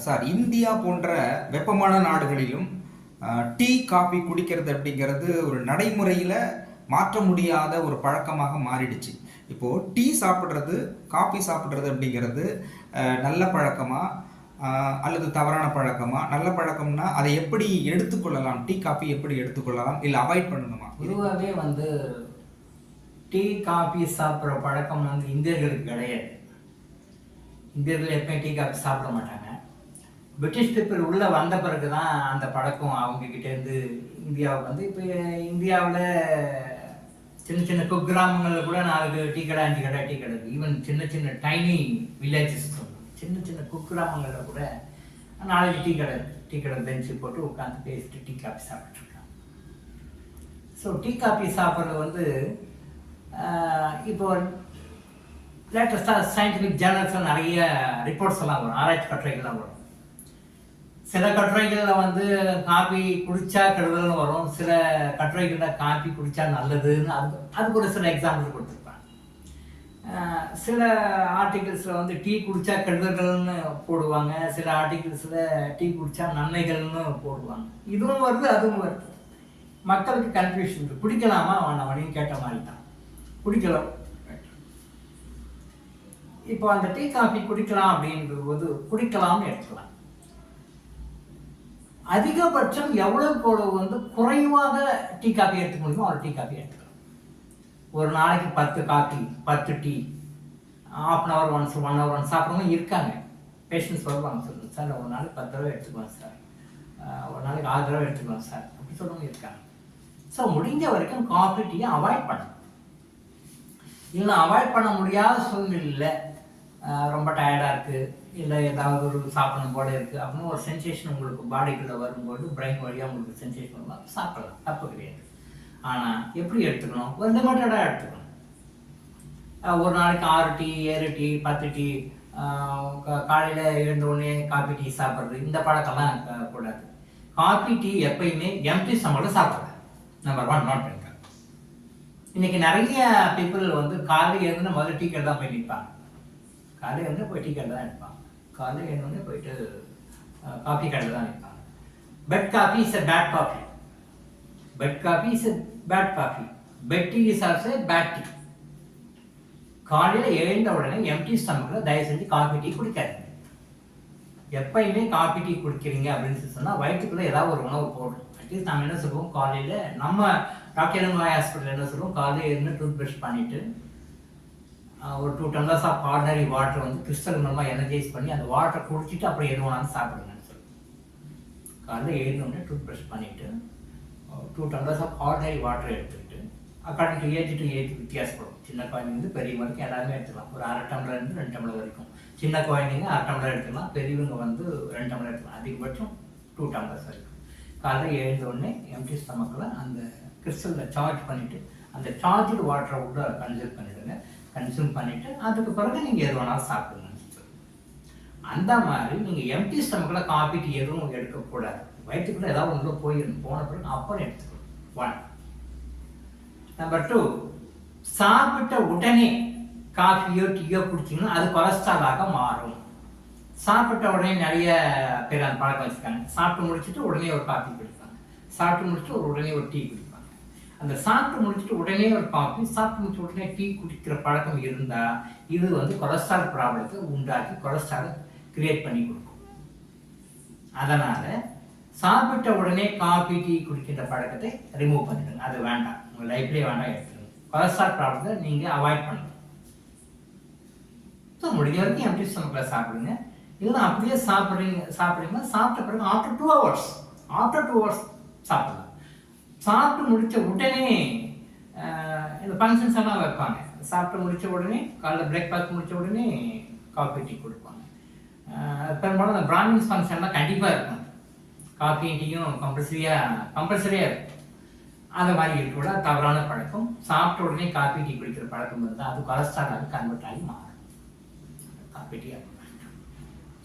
Sir, India போன்ற வெப்பமான நாடுகளிலும் டீ காபி குடிக்கிறது அப்படிங்கிறது ஒரு நடைமுறையில் மாற்ற முடியாத ஒரு பழக்கமாக மாறிடுச்சு. இப்போது டீ சாப்பிட்றது, காபி சாப்பிட்றது அப்படிங்கிறது நல்ல பழக்கமா அல்லது தவறான பழக்கமா? நல்ல பழக்கம்னா அதை எப்படி எடுத்துக்கொள்ளலாம்? டீ காபி எப்படி எடுத்துக்கொள்ளலாம், இல்லை அவாய்ட் பண்ணணுமா? பொதுவாகவே டீ காபி சாப்பிட்ற பழக்கம் இந்தியர்களுக்கு கிடையாது. இந்தியர்கள் எப்பயும் டீ காபி சாப்பிட மாட்டாங்க. பிரிட்டிஷ் பீப்புள் உள்ளே வந்த பிறகு தான் அந்த பழக்கம் அவங்கக்கிட்டேருந்து இந்தியாவுக்கு இப்போ இந்தியாவில் சின்ன சின்ன குக்கிராமங்களில் கூட 4 டீ கடை 5 கடை டீ கடை இருக்குது. ஈவன் சின்ன சின்ன டைனி வில்லேஜஸ் சின்ன சின்ன குக்கிராமங்களில் கூட 4 டீ கடை பெஞ்சு போட்டு உட்காந்து பேசிட்டு டீ காபி சாப்பிட்டுருக்காங்க. ஸோ டீ காபி சாப்பிட்றது இப்போ லேட்டஸ்டாக சயின்டிஃபிக் ஜேர்னல்ஸில் நிறைய ரிப்போர்ட்ஸ் எல்லாம் வரும், ஆராய்ச்சி கட்டுரைகள்லாம் வரும். சில கட்டுரைகளில் காபி குடித்தா கெடுதல்னு வரும், சில கட்டுரைகளில் காபி குடித்தா நல்லதுன்னு அதுக்கு ஒரு சில எக்ஸாம்பிள் கொடுத்துருப்பாங்க. சில ஆர்டிகிள்ஸில் டீ குடித்தா கெடுதல்கள்னு போடுவாங்க, சில ஆர்டிகிள்ஸில் டீ குடித்தா நன்மைகள்னு போடுவாங்க. இதுவும் வருது அதுவும் வருது. மக்களுக்கு கன்ஃபியூஷன் இருக்குது. குடிக்கலாமா வேணாம் கேட்ட மாதிரி தான். குடிக்கலாம். இப்போ அந்த டீ காபி குடிக்கலாம் அப்படின்றது போது குடிக்கலாம்னு எடுத்துக்கலாம். அதிகபட்சம் எவ்வளவு குறைவாக டீ காபி எடுத்துக்க முடியுமோ அவ்வளோ டீ காபி எடுத்துக்கலாம். ஒரு நாளைக்கு 10 coffee 10 tea, ½ hour once 1 hour once சாப்பிட்றவங்க இருக்காங்க. பேஷண்ட்ஸ் வருவாங்க, சொல்லுங்கள் சார் ஒரு நாளைக்கு 10 தடவை எடுத்துக்குவேன் சார், ஒரு நாளைக்கு 6 தடவை எடுத்துக்குவேன் சார் அப்படி சொல்கிறவங்க இருக்காங்க. ஸோ முடிஞ்ச வரைக்கும் காஃபி டீயை அவாய்ட் பண்ணணும். இல்லை அவாய்ட் பண்ண முடியாத சூழ்நிலையில் ரொம்ப டயர்டாக இருக்குது, இல்லை ஏதாவது ஒரு சாப்பிடணும் போல இருக்குது அப்படின்னு ஒரு சென்சேஷன் உங்களுக்கு பாடிக்குள்ளே வரும்போது பிரெயின் வழியாக உங்களுக்கு சென்சேஷன் வரும்போது சாப்பிடலாம், தப்பு கிடையாது. ஆனால் எப்படி எடுத்துக்கணும்? ஒரு லிமிட்டடாக எடுத்துக்கணும். ஒரு நாளைக்கு 6 டீ 7 டீ 10 டீ, காலையில் எழுந்தோடனே காஃபி டீ சாப்பிட்றது, இந்த பழக்கம்லாம் கூடாது. காஃபி டீ எப்பயுமே எம்டி ஸ்டமக்கில் சாப்பிட்றது நம்பர் 1 நாட் ட்ரிங்கர். இன்னைக்கு நிறைய பீப்புள் காலையில் எழுந்து முதல்ல டீ கடை தான் போய் நிற்பாங்க. காலையில் எழுந்து போய் டீ கடை தான் நிற்பாங்க. காலையில் எழுந்து போயிட்டு காஃபி கடை தான் நிற்பாங்க. Bed coffee is a bad coffee. Bed coffee is a bad coffee. Bed tea is also bad tea. காலையில் எழுந்த உடனே எம்டி ஸ்டமக்கில் தயவு செஞ்சு காஃபி டீ குடிக்காதீங்க. எப்பயுமே காஃபி டீ குடிக்கிறீங்க அப்படின்னு சொன்னால் வயிற்றுக்குள்ளே ஏதாவது ஒரு உணவு போடும். அட்லீஸ்ட் நம்ம என்ன சொல்லுவோம், காலையில் நம்ம டாக்டர் எம்ஆய் ஹாஸ்பிட்டல் என்ன சொல்லுவோம், காலையில் இருந்து டூத் ப்ரஷ் பண்ணிவிட்டு ஒரு 2 tumblers of ordinary water crystal மூலமாக எனர்ஜைஸ் பண்ணி அந்த வாட்டரை குடிச்சிட்டு அப்புறம் எது வேணாலும் சாப்பிடுங்கன்னு சொல்லுவோம். காலையில் எழுந்தோடனே டூத் ப்ரஷ் பண்ணிவிட்டு 2 டம்ளர்ஸ் ஆஃப் ஆர்டினரி வாட்டர் எடுத்துக்கிட்டு, according to age to age வித்தியாசப்படும். சின்ன குழந்தைங்க பெரிய வரைக்கும் எல்லாருமே எடுத்துக்கலாம். ஒரு 1/2 டம்ளர்லேருந்து 2 டம்ளர் வரைக்கும். சின்ன குழந்தைங்க 1/2 டம்ளர் எடுத்துக்கலாம், பெரியவங்க 2 டம்ளர் எடுத்துக்கலாம். அதிகபட்சம் 2 டம்ளர்ஸ் வரைக்கும். காலையில் எழுந்தோடனே எம்டி ஸ்டமக்கில் அந்த கிறிஸ்டலில் சார்ஜ் பண்ணிவிட்டு அந்த சார்ஜ்டு வாட்டரை கூட கன்சியூம் பண்ணிவிடுங்க. கன்சியூம் பண்ணிவிட்டு அதுக்கு பிறகு நீங்கள் எது வேணாலும் சாப்பிடுங்கன்னு சொல்லி. அந்த மாதிரி நீங்கள் எம்டி ஸ்டமக்கில் காஃபி டீ எதுவும் எடுக்கக்கூடாது. வயிற்றுக்குள்ளே ஏதாவது உள்ளே போன பிறகு அப்புறம் எடுத்துக்கணும். 1. நம்பர் 2, சாப்பிட்ட உடனே காஃபியோ டீயோ குடிச்சிங்கன்னா அது கொலஸ்ட்ராலாக மாறும். சாப்பிட்ட உடனே நிறைய பேர் அந்த பழக்கம் வச்சுருக்காங்க. சாப்பிட்டு முடிச்சுட்டு உடனே ஒரு காஃபி குடிப்பாங்க, சாப்பிட்டு முடிச்சுட்டு உடனே ஒரு டீ குடிப்பாங்க. அந்த சாப்பிட்டு முடிச்சுட்டு உடனே ஒரு காஃபி, சாப்பிட்டு முடிச்சு உடனே டீ குடிக்கிற பழக்கம் இருந்தால் இது கொலஸ்ட்ரால் ப்ராப்ளத்தை உண்டாக்கி கொலஸ்ட்ராலை கிரியேட் பண்ணி கொடுக்கும். அதனால் சாப்பிட்ட உடனே காஃபி டீ குடிக்கின்ற பழக்கத்தை ரிமூவ் பண்ணிடுங்க. அது வேண்டாம், உங்கள் லைஃப்லேயே வேண்டாம், எடுத்துருங்க. கொலஸ்ட்ரால் ப்ராப்ளத்தை நீங்கள் அவாய்ட் பண்ணணும். ஸோ முடிஞ்ச வரைக்கும் எம்டி ஸ்டமக்கில் சாப்பிடுங்க. இல்லைன்னா அப்படியே சாப்பிட்றீங்கன்னா சாப்பிட்ட பிறகு ஆஃப்டர் 2 hours சாப்பிடலாம். சாப்பிட்டு முடித்த உடனே இந்த ஃபங்க்ஷன்ஸ் எல்லாம் வைப்பாங்க. சாப்பிட்டு முடித்த உடனே காலைல பிரேக்ஃபாஸ்ட் முடித்த உடனே காஃபி டீ கொடுப்பாங்க. பெரும்பாலும் அந்த பிராமின்ஸ் ஃபங்க்ஷன்லாம் கண்டிப்பாக இருக்கும். காஃபி டீயும் கம்பல்சரியாக இருக்கும். அந்த மாதிரி இருக்கக்கூட தவறான பழக்கம். சாப்பிட்ட உடனே காஃபி டீ குடிக்கிற பழக்கம் இருந்தால் அது கொலஸ்ட்ராலாக கன்வெர்ட் ஆகி மாறும். காஃபி டீ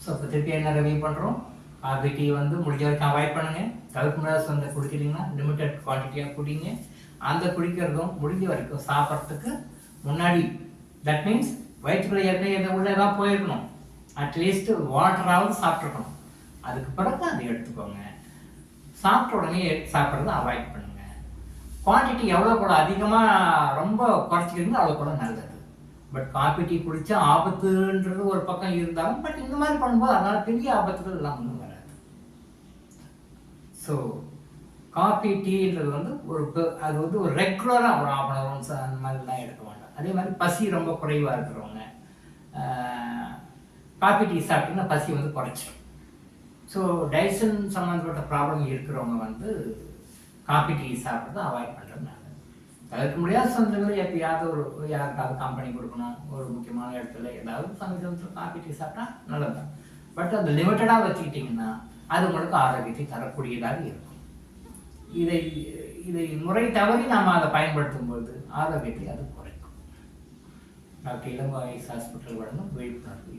ஸோ இப்போ திருப்பி என்ன ரிவ்யூ பண்ணுறோம், காஃபி டீ முடிஞ்ச வரைக்கும் அவாய்ட் பண்ணுங்கள். தவிர்க்க முடியாத குடிக்கிறீங்கன்னா லிமிட்டட் குவான்டிட்டியாக குடிங்க. அந்த குடிக்கிறதும் முடிஞ்ச வரைக்கும் சாப்பிட்றதுக்கு முன்னாடி, தட் மீன்ஸ் வயிற்றுக்குள்ளே ஏற்கனவே உள்ளே தான் போயிருக்கணும். அட்லீஸ்ட் வாட்டராவது சாப்பிட்ருக்கணும். அதுக்கு பிறகு அதை எடுத்துக்கோங்க. சாப்பிட்ட உடனே சாப்பிட்றத அவாய்ட் பண்ணுங்க. குவான்டிட்டி எவ்வளோ கூட அதிகமாக ரொம்ப குறைச்சிக்கிறீங்களோ அவ்வளோ கூட நல்லது. பட் காஃபி டீ குடித்தா ஆபத்துன்றது ஒரு பக்கம் இருந்தாலும், பட் இந்த மாதிரி பண்ணும்போது அதனால் பெரிய ஆபத்துகள் எல்லாம் ஒன்றும் வராது. ஸோ காஃபி டீன்றது வந்து அது வந்து ஒரு ரெகுலராக ஒரு ½ hour ஒன்ஸ் அந்த மாதிரிலாம் எடுக்க வேண்டாம். அதே மாதிரி பசி ரொம்ப குறைவாக இருக்கிறவங்க காஃபி டீ சாப்பிட்டீங்கன்னா பசி வந்து குறைச்சிடும். ஸோ டைஜஷன் சம்மந்தப்பட்ட ப்ராப்ளம் இருக்கிறவங்க வந்து காஃபி டீ சாப்பிட்றத அவாய்ட் பண்ணுறது நல்லது. தவிர்க்க முடியாத சந்தர்ப்பங்கள் எப்பயாவது யாருக்காவது கம்பெனி கொடுக்கணும், ஒரு முக்கியமான இடத்துல ஏதாவது சமயத்தில் காஃபி டீ சாப்பிட்டா நல்லது தான். பட் அது லிமிட்டடாக வச்சுக்கிட்டிங்கன்னா அது உங்களுக்கு ஆரோக்கியத்தை தரக்கூடியதாக இருக்கும். இதை முறை தவறி நாம் அதை பயன்படுத்தும் போது ஆரோக்கியத்தை அது குறைக்கும். டாக்டர் இளங்கோ ஐஸ் ஹாஸ்பிட்டல் வழங்கும் விழிப்புணர்வு.